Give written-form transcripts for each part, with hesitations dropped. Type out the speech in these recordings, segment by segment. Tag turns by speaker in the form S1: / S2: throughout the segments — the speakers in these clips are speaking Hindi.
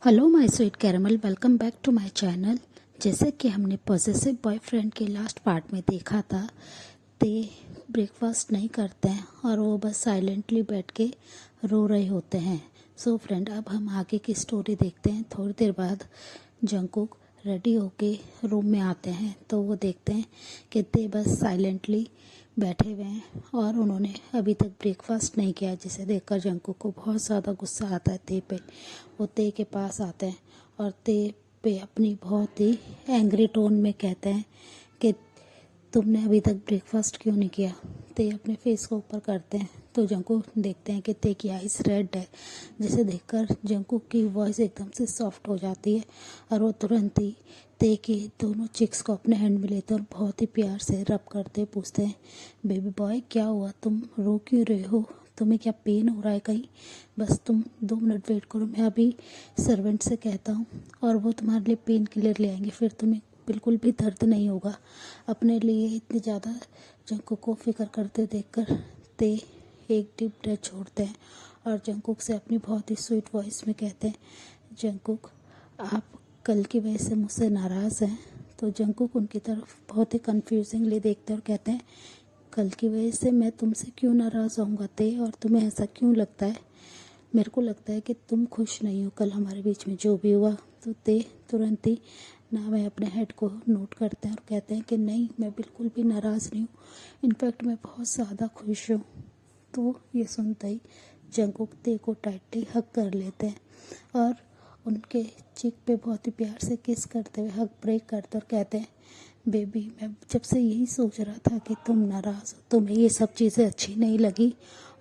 S1: Hello my sweet caramel, welcome back to my channel. जैसे कि हमने पॉसेसिव बॉयफ्रेंड के लास्ट पार्ट में देखा था, ते ब्रेकफास्ट नहीं करते हैं और वो बस साइलेंटली बैठ के रो रहे होते हैं। सो फ्रेंड, अब हम आगे की स्टोरी देखते हैं। थोड़ी देर बाद जंगकुक रेडी होके रूम में आते हैं तो वो देखते हैं कि ते बस साइलेंटली बैठे हुए हैं और उन्होंने अभी तक ब्रेकफास्ट नहीं किया, जिसे देखकर जंगकुक को बहुत ज़्यादा गुस्सा आता है ते पे। वो ते के पास आते हैं और ते पे अपनी बहुत ही एंग्री टोन में कहते हैं कि तुमने अभी तक ब्रेकफास्ट क्यों नहीं किया। ते अपने फेस को ऊपर करते हैं तो जंगकुक देखते हैं कि ते की आइस रेड है, जिसे देखकर जंगकुक की वॉइस एकदम से सॉफ्ट हो जाती है और वो तुरंत ही ते के दोनों चिक्स को अपने हैंड में लेते और बहुत ही प्यार से रब करते पूछते हैं, बेबी बॉय क्या हुआ, तुम रो क्यों रहे हो, तुम्हें क्या पेन हो रहा है कहीं? बस तुम 2 मिनट वेट करो, मैं अभी सर्वेंट से कहता हूँ और वो तुम्हारे लिए पेन किलर ले आएंगे, फिर तुम्हें बिल्कुल भी दर्द नहीं होगा। अपने लिए इतनी ज़्यादा जंगकुक को फिक्र करते देखकर ते एक डीप ब्रेथ छोड़ते हैं और जंगकुक से अपनी बहुत ही स्वीट वॉइस में कहते हैं, जंगकुक आप कल की वजह से मुझसे नाराज़ हैं? तो जंगकुक उनकी तरफ बहुत ही कन्फ्यूजिंगली देखते हैं और कहते हैं, कल की वजह से मैं तुमसे क्यों नाराज़ होऊंगा ते, और तुम्हें ऐसा क्यों लगता है? मेरे को लगता है कि तुम खुश नहीं हो कल हमारे बीच में जो भी हुआ। तो ते तुरंत ही ना मैं अपने हेड को नोट करते हैं और कहते हैं कि नहीं, मैं बिल्कुल भी नाराज़ नहीं हूँ, इनफैक्ट मैं बहुत ज़्यादा खुश हूँ। तो ये सुनते ही जंगकुक ते को टाइटली हग कर लेते हैं और उनके चीक पे बहुत ही प्यार से किस करते हुए हग ब्रेक करते और कहते हैं, बेबी मैं जब से यही सोच रहा था कि तुम नाराज़ हो, तुम्हें ये सब चीज़ें अच्छी नहीं लगी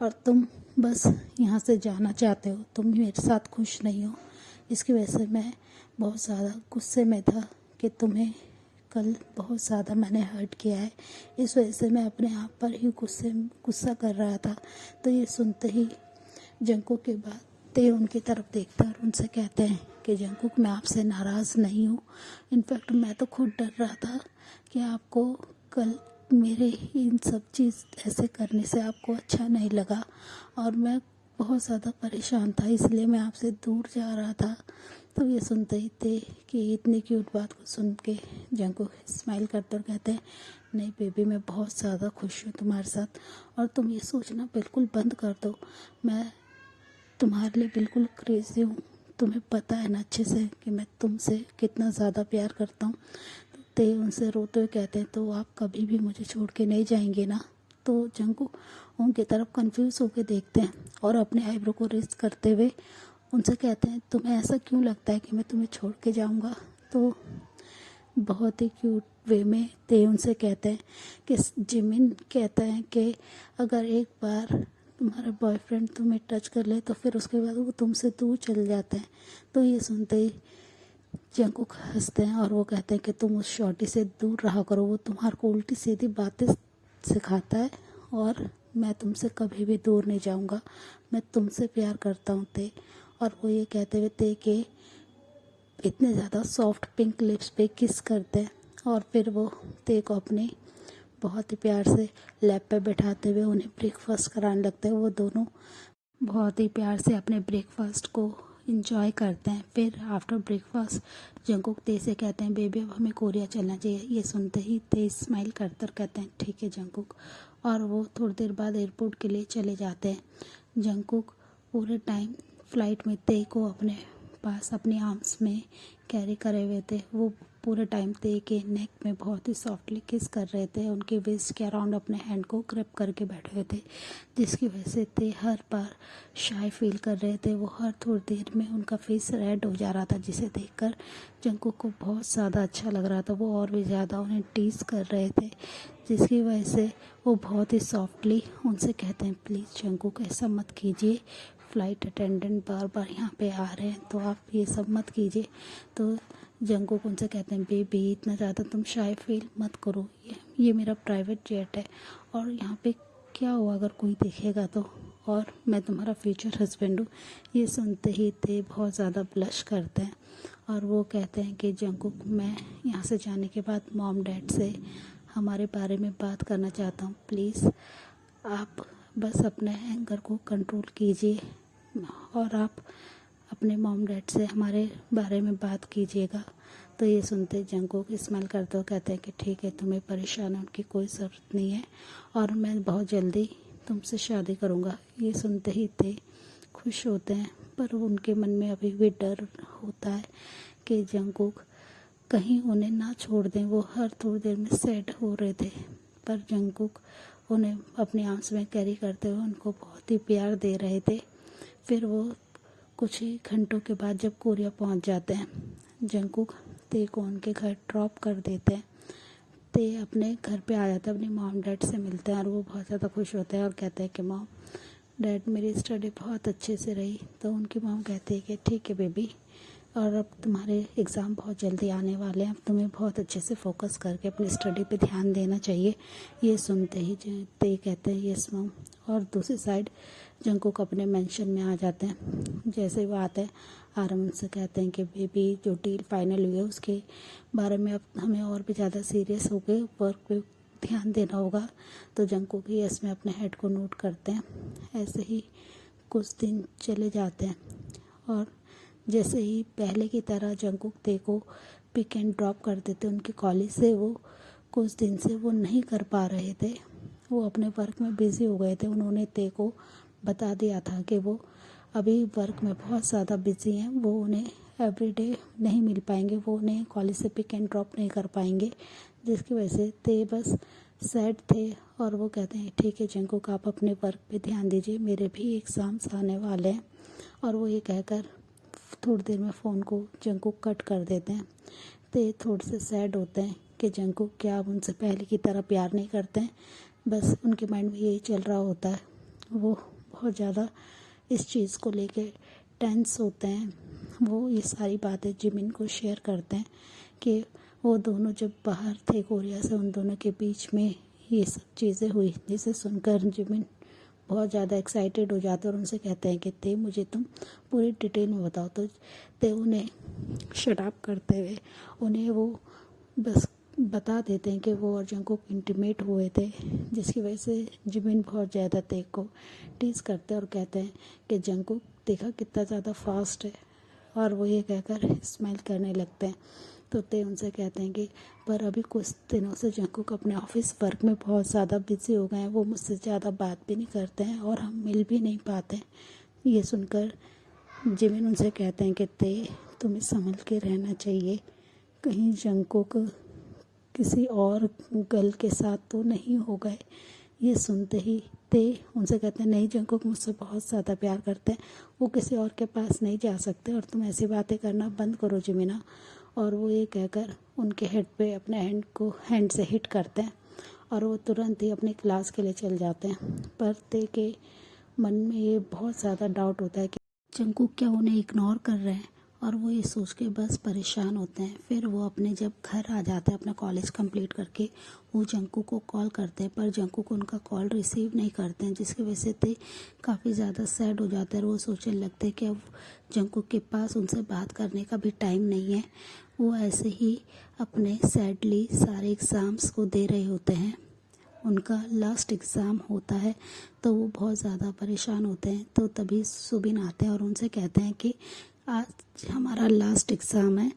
S1: और तुम बस यहाँ से जाना चाहते हो, तुम मेरे साथ खुश नहीं हो। इसकी वजह से मैं बहुत ज़्यादा गुस्से में था कि तुम्हें कल बहुत ज़्यादा मैंने हर्ट किया है, इस वजह से मैं अपने आप पर ही गुस्सा कर रहा था। तो ये सुनते ही जंगकुक के बाद ते उनकी तरफ देखता है और उनसे कहते हैं कि जंगकुक मैं आपसे नाराज़ नहीं हूँ, इनफैक्ट मैं तो खुद डर रहा था कि आपको कल मेरे इन सब चीज़ ऐसे करने से आपको अच्छा नहीं लगा और मैं बहुत ज़्यादा परेशान था, इसलिए मैं आपसे दूर जा रहा था। तो ये सुनते ही थे कि इतनी क्यूट बात को सुन के जंगकुक स्माइल करते और कहते हैं, नहीं बेबी मैं बहुत ज़्यादा खुश हूँ तुम्हारे साथ, और तुम ये सोचना बिल्कुल बंद कर दो, मैं तुम्हारे लिए बिल्कुल क्रेज़ी हूँ, तुम्हें पता है ना अच्छे से कि मैं तुमसे कितना ज़्यादा प्यार करता हूँ। ते उनसे रोते हुए कहते हैं, तो आप कभी भी मुझे छोड़ के नहीं जाएंगे ना? तो जंगकुक उनकी तरफ कंफ्यूज होकर देखते हैं और अपने आईब्रो को रेस्ट करते हुए उनसे कहते हैं, तुम्हें ऐसा क्यों लगता है कि मैं तुम्हें छोड़ के जाऊँगा? तो बहुत ही क्यूट वे में ते उनसे कहते हैं कि जिमिन कहता है कि अगर एक बार तुम्हारा बॉयफ्रेंड तुम्हें टच कर ले तो फिर उसके बाद वो तुमसे दूर चल जाते हैं। तो ये सुनते ही जंगकुक हंसते हैं और वो कहते हैं कि तुम उस शॉर्टी से दूर रहा करो, वो तुम्हारे को उल्टी सीधी बातें सिखाता है और मैं तुमसे कभी भी दूर नहीं जाऊंगा, मैं तुमसे प्यार करता हूँ ते। और वो ये कहते हुए ते के इतने ज़्यादा सॉफ्ट पिंक लिप्स पे किस करते हैं और फिर वो ते को अपने बहुत ही प्यार से लैब पे बैठाते हुए उन्हें ब्रेकफास्ट कराने लगते हैं। वो दोनों बहुत ही प्यार से अपने ब्रेकफास्ट को इंजॉय करते हैं। फिर आफ्टर ब्रेकफास्ट जंगकुक ते से कहते हैं, बेबी अब हमें कोरिया चलना चाहिए। ये सुनते ही ते स्माइल करते और कहते हैं, ठीक है जंगकुक, और वो थोड़ी देर बाद एयरपोर्ट के लिए चले जाते हैं। जंगकुक पूरे टाइम फ्लाइट में ते को अपने पास अपने आर्म्स में कैरी करे हुए थे। वो पूरे टाइम ते के नेक में बहुत ही सॉफ्टली किस कर रहे थे, उनके वेस्ट के अराउंड अपने हैंड को ग्रिप करके बैठे हुए थे, जिसकी वजह से ते हर बार शाय फील कर रहे थे। वो हर थोड़ी देर में उनका फेस रेड हो जा रहा था, जिसे देखकर जंगकुक को बहुत ज़्यादा अच्छा लग रहा था। वो और भी ज़्यादा उन्हें टीज कर रहे थे, जिसकी वजह से वो बहुत ही सॉफ्टली उनसे कहते हैं, प्लीज़ जंगकुक ऐसा मत कीजिए, फ़्लाइट अटेंडेंट बार बार यहाँ पे आ रहे हैं तो आप ये सब मत कीजिए। तो जंगकुक उनसे कहते हैं, बेबी इतना ज़्यादा तुम शाय फील मत करो, ये मेरा प्राइवेट जेट है और यहाँ पे क्या हुआ अगर कोई देखेगा तो, और मैं तुम्हारा फ्यूचर हस्बैंड हूँ। ये सुनते ही ते बहुत ज़्यादा ब्लश करते हैं और वो कहते हैं कि जंगकुक मैं यहाँ से जाने के बाद मॉम डैड से हमारे बारे में बात करना चाहता हूँ, प्लीज़ आप बस अपने एंगर को कंट्रोल कीजिए और आप अपने मॉम डैड से हमारे बारे में बात कीजिएगा। तो ये सुनते जंगकुक स्माइल करते हुए कहते हैं कि ठीक है, तुम्हें परेशान होने की कोई ज़रूरत नहीं है और मैं बहुत जल्दी तुमसे शादी करूँगा। ये सुनते ही ते खुश होते हैं, पर उनके मन में अभी भी डर होता है कि जंगकुक कहीं उन्हें ना छोड़ दें। वो हर थोड़ी देर में सैड हो रहे थे, पर जंगकुक उन्हें अपनी आर्म्स में कैरी करते हुए उनको बहुत ही प्यार दे रहे थे। फिर वो कुछ ही घंटों के बाद जब कोरिया पहुंच जाते हैं, जंगकुक ते को उनके घर ड्रॉप कर देते हैं। ते अपने घर पे आ जाता है, अपनी मॉम डैड से मिलते हैं और वो बहुत ज़्यादा खुश होते हैं और कहते हैं कि मॉम डैड मेरी स्टडी बहुत अच्छे से रही। तो उनकी मॉम कहती है कि ठीक है बेबी, और अब तुम्हारे एग्ज़ाम बहुत जल्दी आने वाले हैं, अब तुम्हें बहुत अच्छे से फोकस करके अपनी स्टडी पे ध्यान देना चाहिए। ये सुनते ही ते कहते हैं यस मॉम। और दूसरी साइड जंगकुक अपने मेंशन में आ जाते हैं। जैसे वो आते हैं, आरम उनसे कहते हैं कि बेबी जो डील फाइनल हुई है उसके बारे में अब हमें और भी ज़्यादा सीरियस होकर वर्क पे ध्यान देना होगा। तो जंगकुक यस में अपने हेड को नोट करते हैं। ऐसे ही कुछ दिन चले जाते हैं और जैसे ही पहले की तरह जंगकुक ते को पिक एंड ड्रॉप कर देते उनके कॉलेज से, वो कुछ दिन से वो नहीं कर पा रहे थे। वो अपने वर्क में बिज़ी हो गए थे। उन्होंने ते को बता दिया था कि वो अभी वर्क में बहुत ज़्यादा बिज़ी हैं, वो उन्हें एवरीडे नहीं मिल पाएंगे, वो उन्हें कॉलेज से पिक एंड ड्रॉप नहीं कर पाएंगे, जिसकी वजह से ते बस सैड थे। और वो कहते हैं ठीक है जंगकुक, आप अपने वर्क पे ध्यान दीजिए, मेरे भी एग्ज़ाम्स आने वाले हैं। और वो ये कहकर थोड़ी देर में फ़ोन को जंगकुक कट कर देते हैं। ते थोड़े से सैड होते हैं कि जंगकुक क्या अब उनसे पहले की तरह प्यार नहीं करते हैं। बस उनके माइंड में यही चल रहा होता है। वो बहुत ज़्यादा इस चीज़ को लेके टेंस होते हैं। वो ये सारी बातें जिमिन को शेयर करते हैं कि वो दोनों जब बाहर थे कोरिया से, उन दोनों के बीच में ये सब चीज़ें हुई, जिसे सुनकर जिमिन बहुत ज़्यादा एक्साइटेड हो जाते हैं और उनसे कहते हैं कि ते मुझे तुम पूरी डिटेल में बताओ। तो ते उन्हें शट अप करते हुए उन्हें वो बस बता देते हैं कि वो और जंगकुक इंटीमेट हुए थे, जिसकी वजह से जिमिन बहुत ज़्यादा ते को टीज़ करते हैं और कहते हैं कि जंगकुक देखा कितना ज़्यादा फास्ट है, और वो ये कहकर स्माइल करने लगते हैं। तो ते उनसे कहते हैं कि पर अभी कुछ दिनों से जंगकुक अपने ऑफिस वर्क में बहुत ज़्यादा बिजी हो गए हैं, वो मुझसे ज़्यादा बात भी नहीं करते हैं और हम मिल भी नहीं पाते। ये सुनकर जिमिन उनसे कहते हैं कि ते तुम्हें संभल के रहना चाहिए, कहीं जंगकुक किसी और गर्ल के साथ तो नहीं हो गए। ये सुनते ही ते उनसे कहते हैं नहीं, जंगकुक मुझसे बहुत ज़्यादा प्यार करते हैं, वो किसी और के पास नहीं जा सकते और तुम ऐसी बातें करना बंद करो जिमिना। और वो ये कहकर उनके हेड पे अपने हैंड से हिट करते हैं और वो तुरंत ही अपनी क्लास के लिए चल जाते हैं। पर ते के मन में ये बहुत ज़्यादा डाउट होता है कि जंगकुक क्या उन्हें इग्नोर कर रहे हैं, और वो ये सोच के बस परेशान होते हैं। फिर वो अपने जब घर आ जाते हैं अपना कॉलेज कंप्लीट करके, वो जंगकुक को कॉल करते हैं, पर जंगकुक उनका कॉल रिसीव नहीं करते हैं, जिसकी वजह से ते काफ़ी ज़्यादा सैड हो जाते हैं और वो सोचने लगते हैं कि अब जंगकुक के पास उनसे बात करने का भी टाइम नहीं है। वो ऐसे ही अपने सैडली सारे एग्ज़ाम्स को दे रहे होते हैं। उनका लास्ट एग्ज़ाम होता है तो वो बहुत ज़्यादा परेशान होते हैं। तो तभी सुबिन आते हैं और उनसे कहते हैं कि आज हमारा लास्ट एग्ज़ाम है,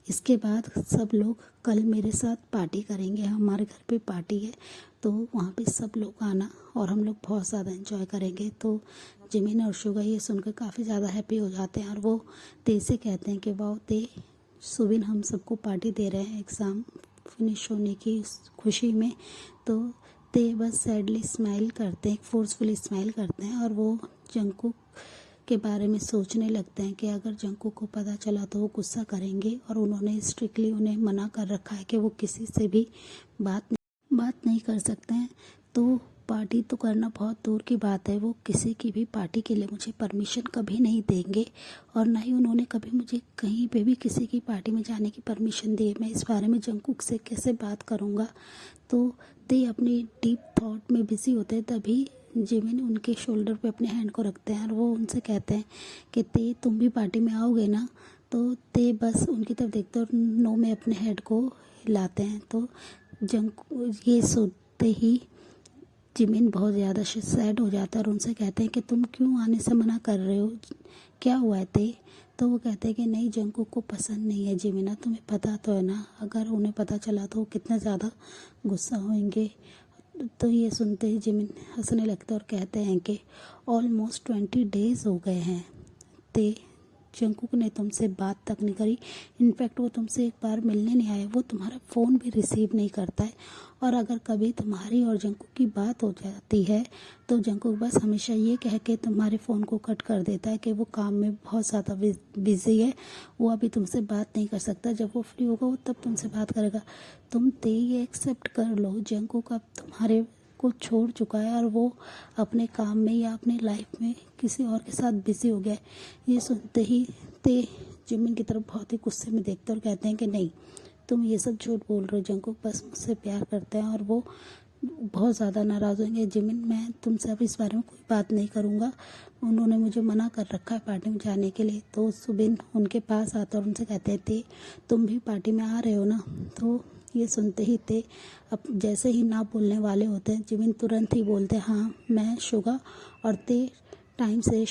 S1: इसके बाद सब लोग कल मेरे साथ पार्टी करेंगे, हमारे घर पे पार्टी है, तो वहाँ पे सब लोग आना और हम लोग बहुत ज़्यादा एंजॉय करेंगे। तो जिमिन और शुगा ये सुनकर काफ़ी ज़्यादा हैप्पी हो जाते हैं और वो ते से कहते हैं कि वाह ते, सुबिन हम सबको पार्टी दे रहे हैं एग्ज़ाम फिनिश होने की खुशी में। तो ते बस सैडली स्माइल करते हैं, फोर्सफुली स्माइल करते हैं और वो जंगकुक के बारे में सोचने लगते हैं कि अगर जंगकुक को पता चला तो वो गुस्सा करेंगे, और उन्होंने स्ट्रिक्टली उन्हें मना कर रखा है कि वो किसी से भी बात नहीं कर सकते हैं। तो पार्टी तो करना बहुत दूर की बात है, वो किसी की भी पार्टी के लिए मुझे परमिशन कभी नहीं देंगे, और ना ही उन्होंने कभी मुझे कहीं पे भी किसी की पार्टी में जाने की परमिशन दी है। मैं इस बारे में जंगकुक से कैसे बात करूँगा। तो ते अपनी डीप थॉट में बिजी होते हैं, तभी जिमिन उनके शोल्डर पे अपने हैंड को रखते हैं और वो उनसे कहते हैं कि ते तुम भी पार्टी में आओगे ना। तो ते बस उनकी तरफ देखते और नो में अपने हेड को हिलाते हैं। तो ये सुनते ही जिमिन बहुत ज़्यादा सैड हो जाता है और उनसे कहते हैं कि तुम क्यों आने से मना कर रहे हो, क्या हुआ है ते, तो वो कहते हैं कि नहीं, जंगकुक को पसंद नहीं है जिमिन, तुम्हें पता तो है ना, अगर उन्हें पता चला तो वो कितना ज़्यादा गुस्सा होंगे। तो ये सुनते ही जिमिन हंसने लगते और कहते हैं कि ऑलमोस्ट 20 डेज़ हो गए हैं ते जंगकुक ने तुमसे बात तक नहीं करी। इनफैक्ट वो तुमसे एक बार मिलने नहीं आया, वो तुम्हारा फ़ोन भी रिसीव नहीं करता है। और अगर कभी तुम्हारी और जंगकुक की बात हो जाती है तो जंगकुक बस हमेशा ये कह के तुम्हारे फ़ोन को कट कर देता है कि वो काम में बहुत ज़्यादा बिजी है, वो अभी तुमसे बात नहीं कर सकता, जब वो फ्री होगा वो तब तुमसे बात करेगा। तुम ये एक्सेप्ट कर लो, जंगकुक अब तुम्हारे को छोड़ चुका है और वो अपने काम में या अपने लाइफ में किसी और के साथ बिजी हो गया है। ये सुनते ही ते जिमिन की तरफ बहुत ही गुस्से में देखते और कहते हैं कि नहीं, तुम ये सब झूठ बोल रहे हो, जंगकुक बस मुझसे प्यार करते हैं। और वो बहुत ज़्यादा नाराज़ होंगे। जिमिन, मैं तुमसे अब इस बारे में कोई बात नहीं करूँगा, उन्होंने मुझे मना कर रखा है पार्टी में जाने के लिए। तो सुबिन उनके पास आता और उनसे कहते थे तुम भी पार्टी में आ रहे हो ना। तो ये सुनते ही थे अब जैसे ही ना बोलने वाले होते हैं जिमिन तुरंत ही बोलते हैं हाँ मैं शुगा और ते टाइम से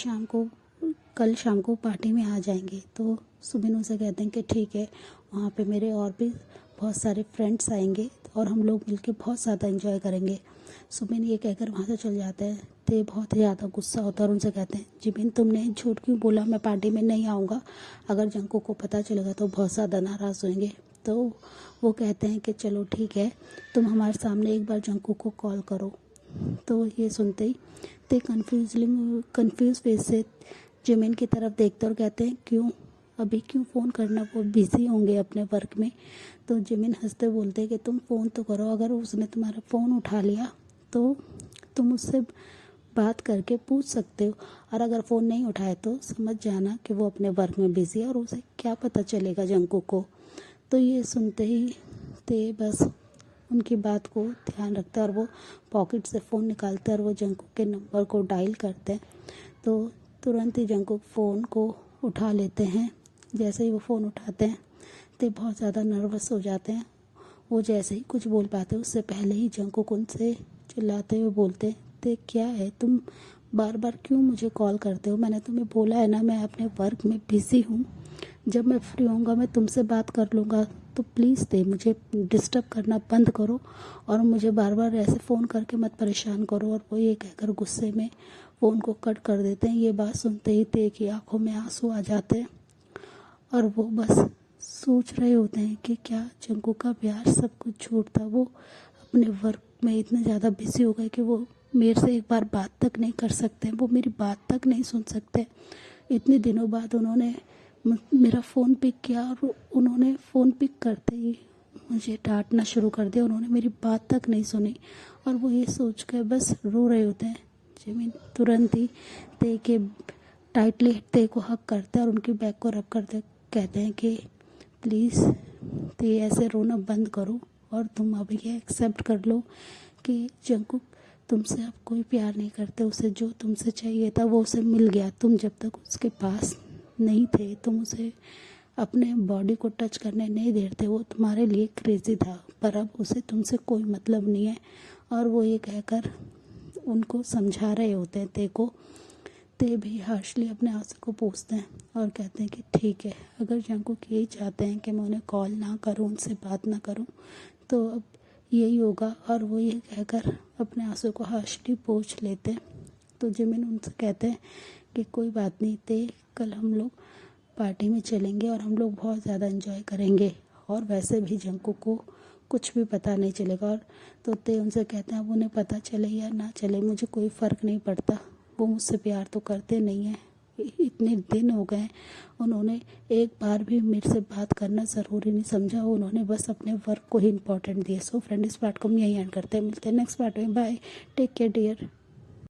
S1: कल शाम को पार्टी में आ जाएंगे। तो सुबिन उनसे कहते हैं कि ठीक है, वहाँ पे मेरे और भी बहुत सारे फ्रेंड्स आएंगे और हम लोग मिलके बहुत ज़्यादा एंजॉय करेंगे। सुबिन ये कहकर वहाँ से चल जाते हैं। ते बहुत ही ज़्यादा गुस्सा होता है और उनसे कहते हैं जिमिन, तुमने झूठ क्यों बोला, मैं पार्टी में नहीं आऊँगा, अगर जंगकुक को पता चलेगा तो बहुत ज़्यादा नाराज़ होंगे। तो वो कहते हैं कि चलो ठीक है, तुम हमारे सामने एक बार जंगकुक को कॉल करो। तो ये सुनते ही ते कंफ्यूज फेस से जिमिन की तरफ देखते और कहते हैं क्यों, अभी क्यों फ़ोन करना, वो बिज़ी होंगे अपने वर्क में। तो जिमिन हंसते बोलते हैं कि तुम फ़ोन तो करो, अगर उसने तुम्हारा फ़ोन उठा लिया तो तुम उससे बात करके पूछ सकते हो, और अगर फ़ोन नहीं उठाए तो समझ जाना कि वो अपने वर्क में बिज़ी है और उसे क्या पता चलेगा जंगकुक को। तो ये सुनते ही ते बस उनकी बात को ध्यान रखते हैं और वो पॉकेट से फ़ोन निकालते हैं और वो जंगकुक के नंबर को डायल करते हैं। तो तुरंत ही जंगकुक फ़ोन को उठा लेते हैं। जैसे ही वो फ़ोन उठाते हैं तो बहुत ज़्यादा नर्वस हो जाते हैं। वो जैसे ही कुछ बोल पाते हैं उससे पहले ही जंगकुक उनसे चिल्लाते हुए बोलते हैं तो क्या है, तुम बार बार क्यों मुझे कॉल करते हो, मैंने तुम्हें बोला है ना मैं अपने वर्क में बिज़ी हूँ, जब मैं फ्री होऊंगा मैं तुमसे बात कर लूँगा, तो प्लीज़ मुझे डिस्टर्ब करना बंद करो और मुझे बार बार ऐसे फ़ोन करके मत परेशान करो। और वो ये कहकर गुस्से में फ़ोन को कट कर देते हैं। ये बात सुनते ही ते की आंखों में आंसू आ जाते हैं और वो बस सोच रहे होते हैं कि क्या जंगकुक का प्यार सब कुछ झूठ था। वो अपने वर्क में इतने ज़्यादा बिजी हो गए कि वो मेरे से एक बार बात तक नहीं कर सकते, वो मेरी बात तक नहीं सुन सकते। इतने दिनों बाद उन्होंने मेरा फ़ोन पिक किया और उन्होंने फ़ोन पिक करते ही मुझे डांटना शुरू कर दिया, उन्होंने मेरी बात तक नहीं सुनी। और वो ये सोच कर बस रो रहे होते हैं। जिमिन तुरंत ही ते के टाइटली ते को हक करते हैं और उनकी बैक को रब करते कहते हैं कि प्लीज़ ते ऐसे रोना बंद करो और तुम अब ये एक्सेप्ट कर लो कि जंगकुक तुमसे अब कोई प्यार नहीं करते, उसे जो तुमसे चाहिए था वो उसे मिल गया। तुम जब तक उसके पास नहीं थे तुम उसे अपने बॉडी को टच करने नहीं दे रहे थे, वो तुम्हारे लिए क्रेजी था, पर अब उसे तुमसे कोई मतलब नहीं है। और वो ये कहकर उनको समझा रहे होते हैं ते को। ते भी हार्शली अपने आंसू को पूछते हैं और कहते हैं कि ठीक है, अगर जंगकुक यही चाहते हैं कि मैं उन्हें कॉल ना करूं, उनसे बात ना करूं, तो अब यही होगा। और वो ये कहकर अपने आंसू को हार्शली पोंछ लेते हैं। तो जिमिन उनसे कहते हैं कि कोई बात नहीं ते, कल हम लोग पार्टी में चलेंगे और हम लोग बहुत ज़्यादा एंजॉय करेंगे, और वैसे भी जंगकुक को कुछ भी पता नहीं चलेगा। और तो ते उनसे कहते हैं अब उन्हें पता चले या ना चले मुझे कोई फ़र्क नहीं पड़ता, वो मुझसे प्यार तो करते नहीं हैं। इतने दिन हो गए उन्होंने एक बार भी मेरे से बात करना ज़रूरी नहीं समझा, उन्होंने बस अपने वर्क को ही इम्पोर्टेंट दिया। सो फ्रेंड, इस पार्ट को हम यही एंड करते हैं, मिलते हैं नेक्स्ट पार्ट में। Bye, take care dear.